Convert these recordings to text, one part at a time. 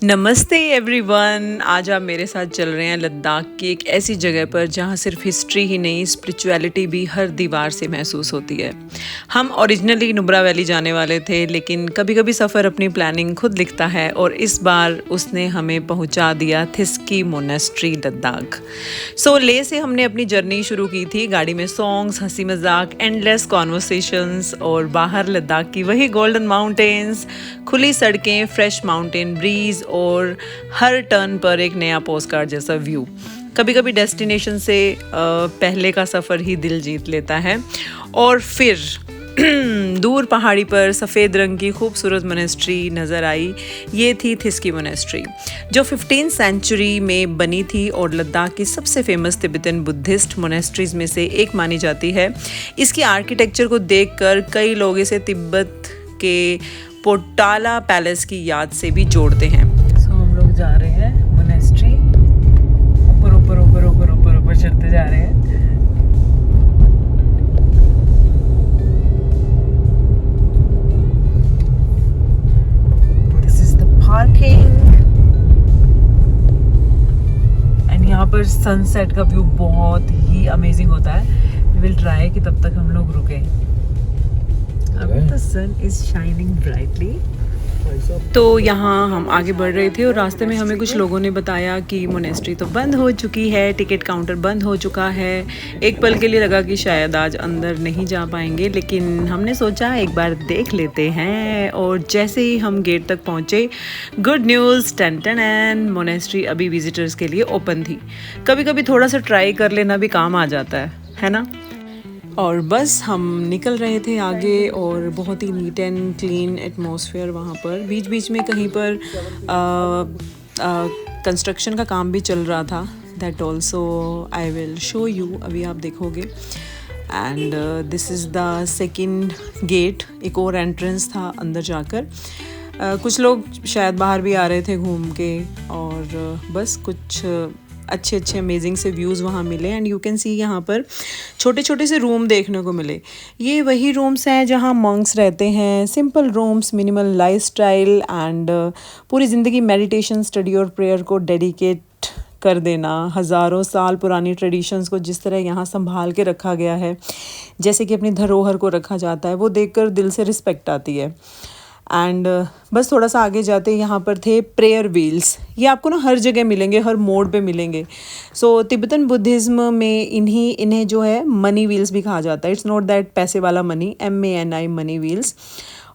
नमस्ते एवरीवन। आज आप मेरे साथ चल रहे हैं लद्दाख की एक ऐसी जगह पर जहां सिर्फ हिस्ट्री ही नहीं, स्पिरिचुअलिटी भी हर दीवार से महसूस होती है। हम ओरिजिनली नुब्रा वैली जाने वाले थे, लेकिन कभी कभी सफ़र अपनी प्लानिंग खुद लिखता है और इस बार उसने हमें पहुंचा दिया थिस्की मोनेस्ट्री लद्दाख। सो ले से हमने अपनी जर्नी शुरू की थी। गाड़ी में सॉन्ग्स, हंसी मजाक, एंडलेस कॉन्वर्सेशंस और बाहर लद्दाख की वही गोल्डन माउंटेन्स, खुली सड़कें, फ्रेश माउंटेन ब्रीज और हर टर्न पर एक नया पोस्टकार्ड जैसा व्यू। कभी कभी डेस्टिनेशन से पहले का सफ़र ही दिल जीत लेता है। और फिर दूर पहाड़ी पर सफ़ेद रंग की खूबसूरत मोनेस्ट्री नज़र आई। ये थी थिस्की मोनेस्ट्री, जो 15th सेंचुरी में बनी थी और लद्दाख की सबसे फेमस तिब्बतन बुद्धिस्ट मोनेस्ट्रीज में से एक मानी जाती है। इसकी आर्किटेक्चर को देखकर कई लोग इसे तिब्बत के पोटाला पैलेस की याद से भी जोड़ते हैं। सो हम लोग जा रहे हैं मोनेस्ट्री, ऊपर ऊपर ऊपर ऊपर ऊपर ऊपर चढ़ते जा रहे हैं। This is the parking and यहाँ पर सनसेट का व्यू बहुत ही अमेजिंग होता है। वी विल ट्राई कि तब तक हम लोग रुके। अभी तो सन इज शाइनिंग ब्राइटली। तो यहाँ हम आगे बढ़ रहे थे और रास्ते में हमें कुछ लोगों ने बताया कि मोनेस्ट्री तो बंद हो चुकी है, टिकट काउंटर बंद हो चुका है। एक पल के लिए लगा कि शायद आज अंदर नहीं जा पाएंगे, लेकिन हमने सोचा एक बार देख लेते हैं। और जैसे ही हम गेट तक पहुँचे, गुड न्यूज़, टन टन एंड मोनेस्ट्री अभी विजिटर्स के लिए ओपन थी। कभी कभी थोड़ा सा ट्राई कर लेना भी काम आ जाता है ना। और बस हम निकल रहे थे आगे और बहुत ही नीट एंड क्लीन एटमॉस्फेयर वहाँ पर। बीच बीच में कहीं पर कंस्ट्रक्शन का काम भी चल रहा था। That also I will show you, अभी आप देखोगे। And this is the second gate. एक और एंट्रेंस था अंदर जाकर। कुछ लोग शायद बाहर भी आ रहे थे घूम के, और बस कुछ अच्छे अच्छे अमेजिंग से व्यूज़ वहाँ मिले। एंड यू कैन सी यहाँ पर छोटे छोटे से रूम देखने को मिले। ये वही रूम्स हैं जहाँ मंक्स रहते हैं। Simple rooms, minimal lifestyle and पूरी ज़िंदगी मेडिटेशन, स्टडी और प्रेयर को डेडिकेट कर देना। हज़ारों साल पुरानी ट्रेडिशंस को जिस तरह यहाँ संभाल के रखा गया है, जैसे कि अपनी धरोहर को रखा जाता है, वो देखकर दिल से रिस्पेक्ट आती है। एंड बस थोड़ा सा आगे जाते यहाँ पर थे प्रेयर व्हील्स। ये आपको ना हर जगह मिलेंगे, हर मोड़ पे मिलेंगे। सो तिब्बतन बुद्धिज़्म में इन्हें जो है मनी व्हील्स भी कहा जाता है। इट्स नॉट दैट पैसे वाला मनी, MANI, मनी व्हील्स।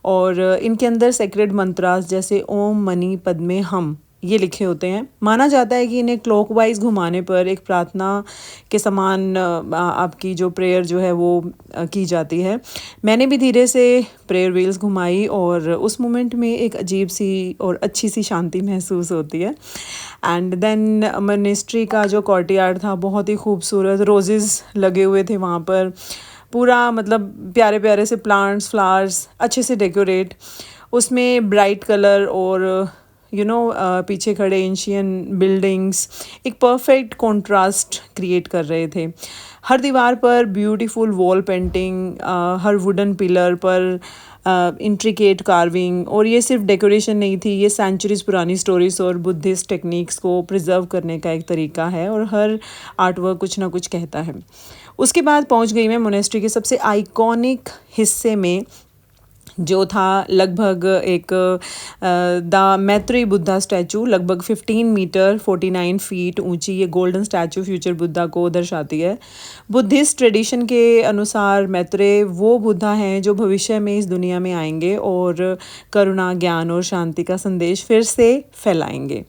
और इनके अंदर सेक्रेड मंत्रास जैसे ओम मनी पद्मे हम ये लिखे होते हैं। माना जाता है कि इन्हें क्लॉकवाइज घुमाने पर एक प्रार्थना के समान आपकी जो प्रेयर जो है वो की जाती है। मैंने भी धीरे से प्रेयर व्हील्स घुमाई और उस मोमेंट में एक अजीब सी और अच्छी सी शांति महसूस होती है। एंड देन मोनेस्ट्री का जो कोर्टयार्ड था बहुत ही खूबसूरत, रोजेस लगे हुए थे वहाँ पर। पूरा मतलब प्यारे प्यारे से प्लांट्स, फ्लावर्स अच्छे से डेकोरेट, उसमें ब्राइट कलर और पीछे खड़े एंशियन बिल्डिंग्स एक परफेक्ट कॉन्ट्रास्ट क्रिएट कर रहे थे। हर दीवार पर ब्यूटीफुल वॉल पेंटिंग, हर वुडन पिलर पर इंट्रिकेट कार्विंग। और ये सिर्फ डेकोरेशन नहीं थी, ये सेंचुरीज पुरानी स्टोरीज और बुद्धिस्ट टेक्निक्स को प्रिजर्व करने का एक तरीका है। और हर आर्टवर्क कुछ ना कुछ कहता है। उसके बाद पहुंच गई मैं मोनेस्ट्री के सबसे आइकॉनिक हिस्से में, जो था लगभग एक द मैत्रेय बुद्धा स्टैचू। लगभग 15 मीटर 49 फीट ऊंची ये गोल्डन स्टैचू फ्यूचर बुद्धा को दर्शाती है। बुद्धिस्ट ट्रेडिशन के अनुसार मैत्रेय वो बुद्धा हैं जो भविष्य में इस दुनिया में आएंगे और करुणा, ज्ञान और शांति का संदेश फिर से फैलाएंगे।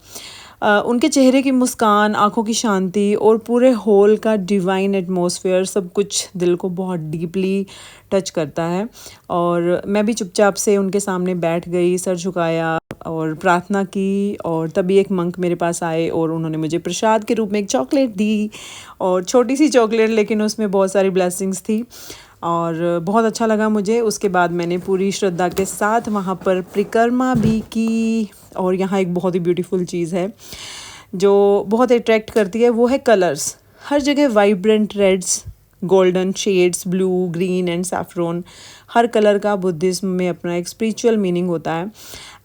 उनके चेहरे की मुस्कान, आंखों की शांति और पूरे हॉल का डिवाइन एटमॉस्फेयर सब कुछ दिल को बहुत डीपली टच करता है। और मैं भी चुपचाप से उनके सामने बैठ गई, सर झुकाया और प्रार्थना की। और तभी एक मंक मेरे पास आए और उन्होंने मुझे प्रसाद के रूप में एक चॉकलेट दी। और छोटी सी चॉकलेट, लेकिन उसमें बहुत सारी ब्लेसिंग्स थी और बहुत अच्छा लगा मुझे। उसके बाद मैंने पूरी श्रद्धा के साथ वहाँ पर परिक्रमा भी की। और यहाँ एक बहुत ही ब्यूटीफुल चीज़ है जो बहुत अट्रैक्ट करती है, वो है कलर्स। हर जगह vibrant reds, golden shades, blue, green and saffron, हर कलर का बुद्धिज्म में अपना एक स्पिरिचुअल मीनिंग होता है।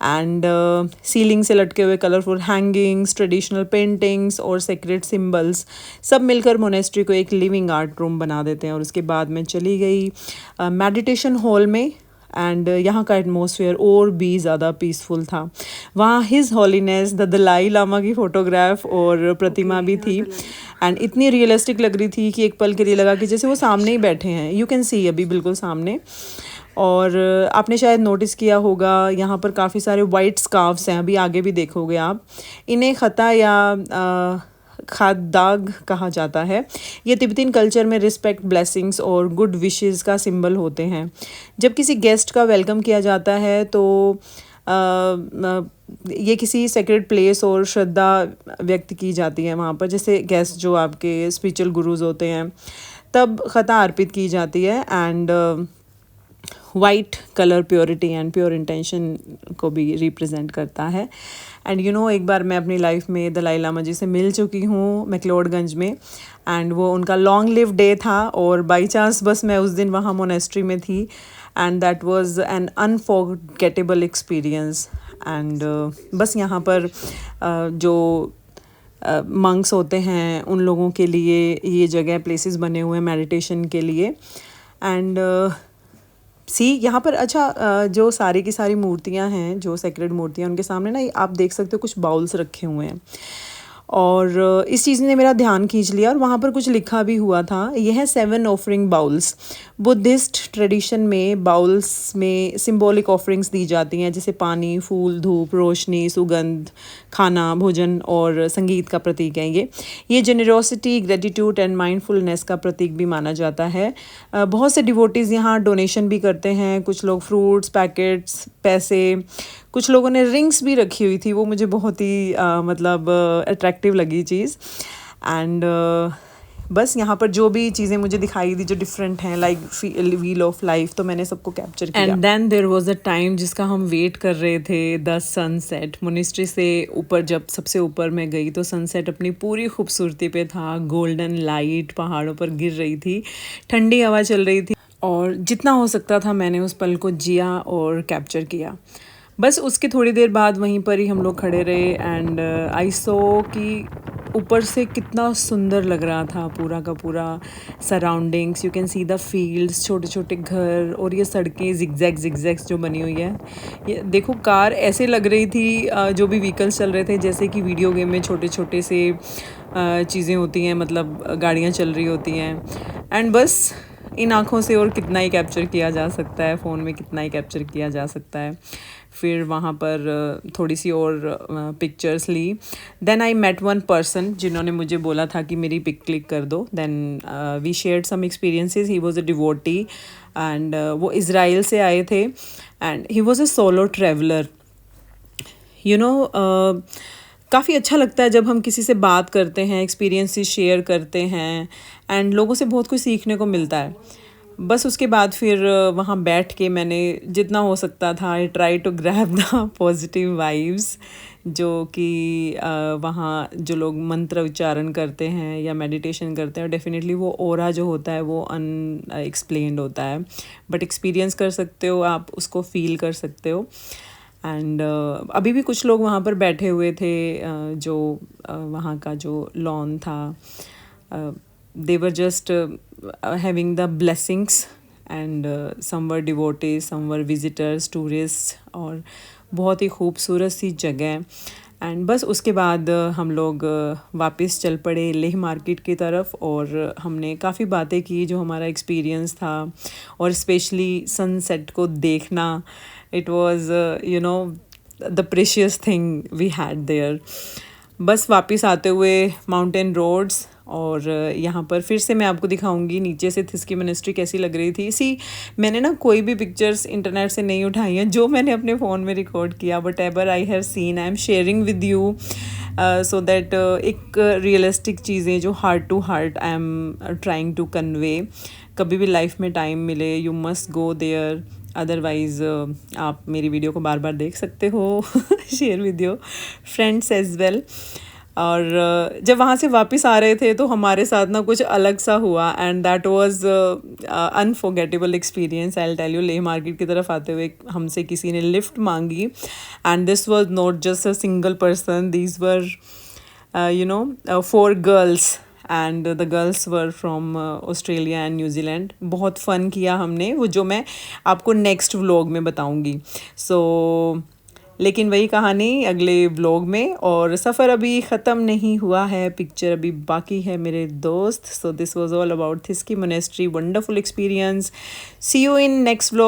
एंड सीलिंग से लटके हुए कलरफुल हैंगिंग्स, ट्रेडिशनल पेंटिंग्स और सेक्रेट सिंबल्स सब मिलकर मोनेस्ट्री को एक लिविंग आर्ट रूम बना देते हैं। और उसके बाद मैं चली गई मेडिटेशन हॉल में, एंड यहाँ का एटमॉस्फेयर और भी ज़्यादा पीसफुल था। वहाँ हिज हॉलीनेस द दलाई लामा की फ़ोटोग्राफ और प्रतिमा भी थी, एंड इतनी रियलिस्टिक लग रही थी कि एक पल के लिए लगा कि जैसे वो सामने ही बैठे हैं। यू कैन सी अभी बिल्कुल सामने। और आपने शायद नोटिस किया होगा यहाँ पर काफ़ी सारे वाइट स्कार्फ्स हैं, अभी आगे भी देखोगे आप। इन्हें खता या खादाग कहा जाता है। ये तिब्बतीन कल्चर में रिस्पेक्ट, ब्लेसिंग्स और गुड विशेस का सिंबल होते हैं। जब किसी गेस्ट का वेलकम किया जाता है तो ये किसी सेक्रेड प्लेस और श्रद्धा व्यक्त की जाती है वहाँ पर, जैसे गेस्ट जो आपके स्पिरिचुअल गुरुज होते हैं तब खता अर्पित की जाती है। And white colour purity and pure intention को भी रिप्रेजेंट करता है। एंड यू नो, एक बार मैं अपनी लाइफ में दलाई लामा जी से मिल चुकी हूँ मैक्लोडगंज में, एंड वो उनका लॉन्ग लिव डे था और बाई चांस बस मैं उस दिन वहाँ मोनेस्ट्री में थी, and that was an unforgettable experience. And बस यहाँ पर जो मंक्स होते हैं उन लोगों के लिए ये जगह प्लेसेस बने हुए हैं मेडिटेशन के लिए। एंड सी यहाँ पर अच्छा जो सारी की सारी मूर्तियाँ हैं, जो सेक्रेड मूर्तियाँ, उनके सामने ना आप देख सकते हो कुछ बाउल्स रखे हुए हैं, और इस चीज़ ने मेरा ध्यान खींच लिया। और वहाँ पर कुछ लिखा भी हुआ था, यह है 7 ऑफरिंग बाउल्स। बुद्धिस्ट ट्रेडिशन में बाउल्स में सिंबॉलिक ऑफरिंग्स दी जाती हैं, जैसे पानी, फूल, धूप, रोशनी, सुगंध, खाना, भोजन और संगीत का प्रतीक है। ये जेनरोसिटी, ग्रेटिट्यूड एंड माइंडफुलनेस का प्रतीक भी माना जाता है। बहुत से डिवोटीज़ यहाँ डोनेशन भी करते हैं, कुछ लोग फ्रूट्स, पैकेट्स, पैसे, कुछ लोगों ने रिंग्स भी रखी हुई थी। वो मुझे बहुत ही मतलब अट्रैक्टिव लगी चीज़। एंड बस यहाँ पर जो भी चीज़ें मुझे दिखाई दी जो डिफरेंट हैं, लाइक व्हील ऑफ लाइफ, तो मैंने सबको कैप्चर किया। And then there was a time जिसका हम वेट कर रहे थे, द सनसेट। मोनेस्ट्री से ऊपर जब सबसे ऊपर मैं गई तो सनसेट अपनी पूरी खूबसूरती पे था। गोल्डन लाइट पहाड़ों पर गिर रही थी, ठंडी हवा चल रही थी, और जितना हो सकता था मैंने उस पल को जिया और कैप्चर किया। बस उसके थोड़ी देर बाद वहीं पर ही हम लोग खड़े रहे, एंड आई सो कि ऊपर से कितना सुंदर लग रहा था पूरा का पूरा surroundings. You can see the fields, छोटे छोटे घर, और ये सड़कें जिगजैग्स जो बनी हुई है। ये देखो, कार ऐसे लग रही थी जो भी व्हीकल्स चल रहे थे जैसे कि वीडियो गेम में छोटे छोटे से चीज़ें होती हैं, मतलब गाड़ियाँ चल रही होती हैं। एंड बस इन आँखों से और कितना ही कैप्चर किया जा सकता है, फ़ोन में कितना ही कैप्चर किया जा सकता है। फिर वहाँ पर थोड़ी सी और पिक्चर्स ली। Then I met one person जिन्होंने मुझे बोला था कि मेरी पिक क्लिक कर दो। Then we shared some experiences. He was a devotee, and वो इज़राइल से आए थे, and he was a solo traveller. You know, काफ़ी अच्छा लगता है जब हम किसी से बात करते हैं, एक्सपीरियंसेस शेयर करते हैं, एंड लोगों से बहुत कुछ सीखने को मिलता है। बस उसके बाद फिर वहाँ बैठ के मैंने जितना हो सकता था, I try to grab the positive vibes, जो कि वहाँ जो लोग मंत्र उच्चारण करते हैं या मेडिटेशन करते हैं, डेफिनेटली वो ऑरा जो होता है वो अनएक्सप्लेन्ड होता है, बट एक्सपीरियंस कर सकते हो आप, उसको फील कर सकते हो। एंड अभी भी कुछ लोग वहाँ पर बैठे हुए थे, जो वहाँ का जो लॉन था, they were just having the blessings, and some were devotees, some were visitors, tourists, और बहुत ही खूबसूरत सी जगह। एंड बस उसके बाद हम लोग वापस चल पड़े लेह मार्केट की तरफ, और हमने काफ़ी बातें की जो हमारा एक्सपीरियंस था, और स्पेशली सनसेट को देखना, it was you know the precious thing we had there. बस वापस आते हुए माउंटेन रोड्स, और यहाँ पर फिर से मैं आपको दिखाऊंगी नीचे से थिस्की मोनेस्ट्री कैसी लग रही थी। इसी मैंने ना कोई भी पिक्चर्स इंटरनेट से नहीं उठाई हैं, जो मैंने अपने फ़ोन में रिकॉर्ड किया, but ever I have seen I am sharing with you, so that एक रियलिस्टिक चीज़ें जो heart to heart I am trying to convey. कभी भी लाइफ में टाइम मिले, you must go there, otherwise आप मेरी वीडियो को बार बार देख सकते हो, share with your friends as well. और जब वहाँ से वापस आ रहे थे तो हमारे साथ ना कुछ अलग सा हुआ and that was unforgettable experience. I will tell you, Leh market की तरफ आते हुए हमसे किसी ने लिफ्ट मांगी and this was not just a single person, these were four girls and the girls were from Australia and New Zealand. बहुत fun किया हमने, वो जो मैं आपको नेक्स्ट व्लॉग में बताऊंगी। सो लेकिन वही कहानी अगले व्लॉग में, और सफ़र अभी ख़त्म नहीं हुआ है, पिक्चर अभी बाकी है मेरे दोस्त। So this was all about थिस्की monastery, wonderful experience. See you in next vlog.